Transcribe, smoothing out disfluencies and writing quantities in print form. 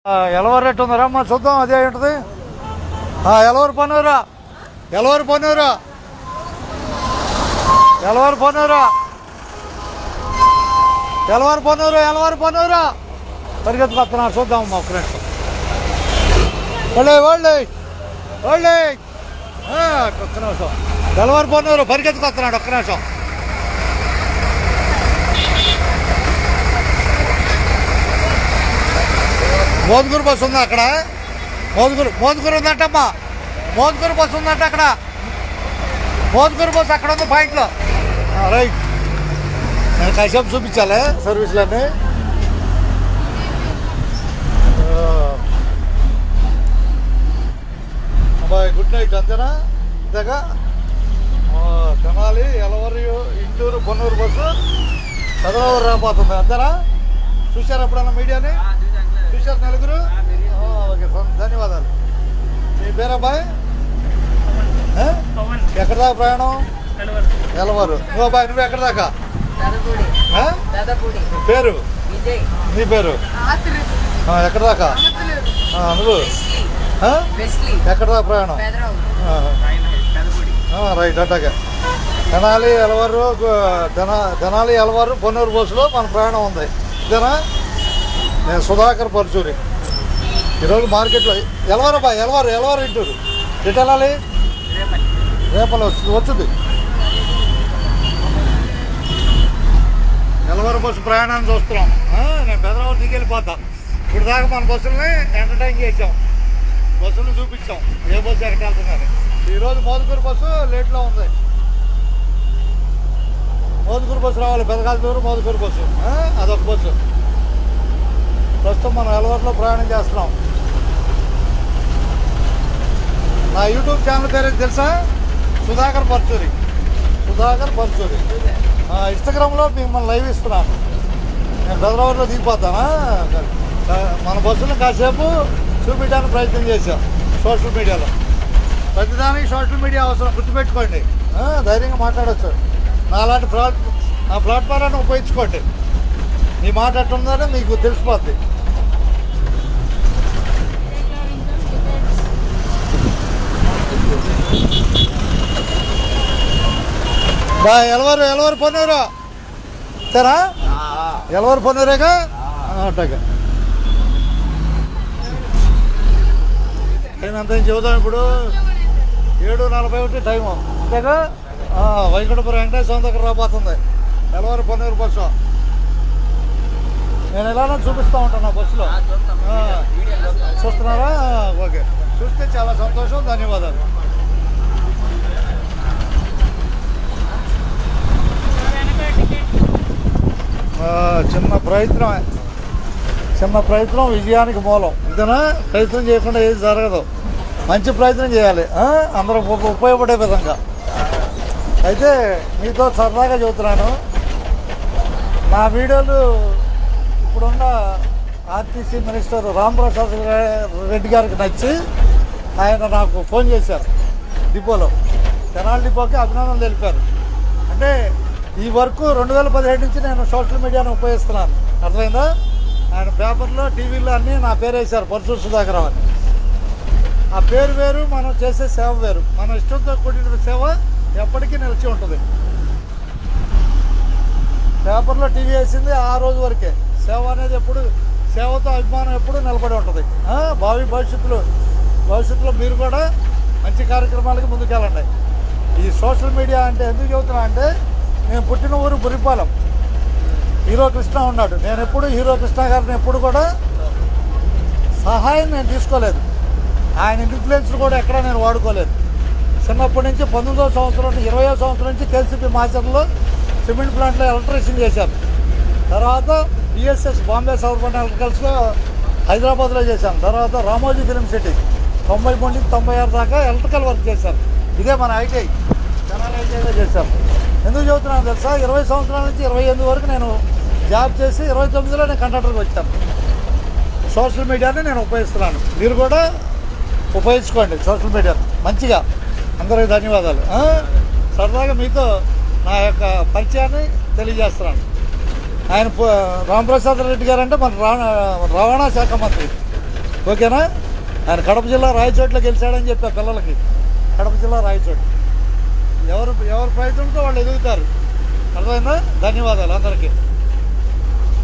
Elavaru rate ఉందరా మా చూద్దాం అదే ఉంటుంది. ఎలవరు పన్నూరా ఎలవరు పన్నూరా ఎలవరు పన్నూరా ఎలవరు పన్నూరు ఎలవరు పన్నూరా పరిగెత్తుకొస్తున్నారు చూద్దాం మా ఫ్రెండ్స్. ఒళ్ళే ఒళ్ళే ఒళ్ళే ఒక్క నిమిషం ఎలవరు పన్నూరు పరిగెత్తుకొస్తున్నాడు ఒక్క నిమిషం. మోదుగురు బస్సు ఉందా అక్కడ? మోదుగురు ఉందంటమ్మా. మోదుగురు బస్సు ఉందంట అక్కడ. మోదుగురు బస్సు అక్కడ ఉంది పాయింట్లో. రైట్, నేను కాసేపు చూపించాలి సర్వీసులన్నీ. అబ్బాయి గుడ్ నైట్ అంతేనా? ఇంతగా తెనాలి ఎలవరి ఇంటూరు పొన్నూరు బస్సు చదవరు రాబోతుంది అంతేనా? చూశారు ఎప్పుడన్నా మీడియాని? చూశారు నలుగురు? ఓకే, ధన్యవాదాలు. మీ పేరబ్బాయి? ఎక్కడ దాకా ప్రయాణం? ఎలవరు. నువ్వు అబ్బాయి నువ్వు ఎక్కడ దాకా? పేరు? నీ పేరు ఎక్కడ దాకా? నువ్వు ఎక్కడ దాకా ప్రయాణం? రైట్, అట్టాగా తెనాలి ఎలవరు తెనాలి ఎలవరు పొన్నూరు బస్సులో మన ప్రయాణం ఉంది ఇదేనా? నేను సుధాకర్ పరచూరి. ఈరోజు మార్కెట్లో ఎలవరు అబ్బాయి ఎలవరు ఇంటూరు ఎటు వెళ్ళాలి? రేపల్లి వచ్చింది. ఎలవరు బస్సు ప్రయాణాన్ని చూస్తున్నాం. నేను పెదరావు దిగి వెళ్ళిపోతా. ఇప్పుడు దాకా మన బస్సులని ఎంటర్టైన్ చేసాం, బస్సులు చూపించాం ఏ బస్సు ఎక్కడ వెళ్తున్నారు. ఈరోజు మోదుగురు బస్సు లేట్లో ఉంది. మోదుగురు బస్సు రావాలి, పెదగాలూరు మోదుగురు బస్సు అదొక బస్సు. ప్రస్తుతం మనం ఎలవరులో ప్రయాణం చేస్తున్నాం. నా యూట్యూబ్ ఛానల్ పేరు తెలుసా? సుధాకర్ పరచూరి. ఇన్స్టాగ్రామ్లో మిమ్మల్ని లైవ్ ఇస్తున్నాను. నేను బెదరావులో దిగిపోతానా. మన బస్సును కాసేపు చూపించడానికి ప్రయత్నం చేశాం సోషల్ మీడియాలో. ప్రతిదానికి సోషల్ మీడియా అవసరం, గుర్తుపెట్టుకోండి. ధైర్యంగా మాట్లాడచ్చు. నాలాంటి నా ప్లాట్ఫారాన్ని ఉపయోగించుకోండి. మీ మాట ఎట్లుందని మీకు తెలిసిపోద్ది. ఎలవరు పొన్నూరు సరా? ఎలవరు పొన్నూరేగా అట్టగా. టైం ఎంత చెబుతాం ఇప్పుడు? 7:41 టైము అంతేగా. వైకుంఠపురం వెంకటేశ్వర దగ్గర రాబోతుంది ఎలవరు పొన్నూరు బస్సు. నేను ఎలానో చూపిస్తూ ఉంటాను నా బస్సులో. చూస్తున్నారా? ఓకే, చూస్తే చాలా సంతోషం, ధన్యవాదాలు. చిన్న ప్రయత్నం విజయానికి మూలం. ఇదేనా? ప్రయత్నం చేయకుండా ఏది జరగదు. మంచి ప్రయత్నం చేయాలి, అందరూ ఉపయోగపడే విధంగా. అయితే మీతో సరదాగా చెబుతున్నాను, నా వీడియోలు ఇప్పుడున్న ఆర్టీసీ మినిస్టర్ రాంప్రసాద్ రెడ్డి గారికి నచ్చి ఆయన నాకు ఫోన్ చేశారు. డిపోలో తెనాలి డిపోకి అభినందనలు తెలిపారు. అంటే ఈ వర్క్ 2017 నుంచి నేను సోషల్ మీడియాను ఉపయోగిస్తున్నాను, అర్థమైందా? ఆయన పేపర్లో టీవీలో అన్నీ నా పేరు వేశారు, పరచూరి సుధాకర్ అని. ఆ పేరు వేరు, మనం చేసే సేవ వేరు. మన ఇష్టంతో కూడిన సేవ ఎప్పటికీ నిలిచి ఉంటుంది. పేపర్లో టీవీ వేసింది ఆ రోజు వరకే. సేవ అనేది ఎప్పుడు, సేవతో అభిమానం ఎప్పుడు నిలబడి ఉంటుంది. భవిష్యత్తులో మీరు కూడా మంచి కార్యక్రమాలకి ముందుకెళ్ళండి. ఈ సోషల్ మీడియా అంటే ఎందుకు చెబుతున్నా అంటే, నేను పుట్టిన ఊరు బురిపాలెం. హీరో కృష్ణ ఉన్నాడు. నేను ఎప్పుడు హీరో కృష్ణ గారిని ఎప్పుడు కూడా సహాయం నేను తీసుకోలేదు. ఆయన ఇన్ఫ్లుయెన్స్ కూడా ఎక్కడ నేను వాడుకోలేదు. చిన్నప్పటి నుంచి 19వ సంవత్సరం 20వ సంవత్సరం నుంచి కేసీపీ మాచర్లో సిమెంట్ ప్లాంట్లో ఎలక్ట్రీషియన్ చేశాను. తర్వాత బిఎస్ఎస్ బాంబే సౌర్బన్ ఎలక్ట్రికల్స్లో హైదరాబాద్లో చేశాను. తర్వాత రామోజీ ఫిలిం సిటీ 93 నుంచి 96 దాకా ఎలక్ట్రికల్ వర్క్ చేశాను. ఇదే మన ఐటీఐ, తెనాలి ఐటీఐలో చేశాను. ఎందుకు చెబుతున్నాను తెలుసా? 20 సంవత్సరాల నుంచి 28 వరకు నేను జాబ్ చేసి 29లో నేను కండక్టర్కి వచ్చాను. సోషల్ మీడియాని నేను ఉపయోగిస్తున్నాను, మీరు కూడా ఉపయోగించుకోండి సోషల్ మీడియాని మంచిగా. అందరికీ ధన్యవాదాలు. సరదాగా మీతో నా యొక్క పరిచయాన్ని తెలియజేస్తున్నాను. ఆయన రాంప్రసాద్ రెడ్డి గారు అంటే మన రవాణా శాఖ మంత్రి. ఓకేనా? ఆయన కడప జిల్లా రాయచోట్ల గెలిచాడని చెప్పా పిల్లలకి. కడప జిల్లా రాయచోటు. ఎవరు ప్రయత్నంతో వాళ్ళు ఎదుగుతారు. అర్థమైందా? ధన్యవాదాలు అందరికీ.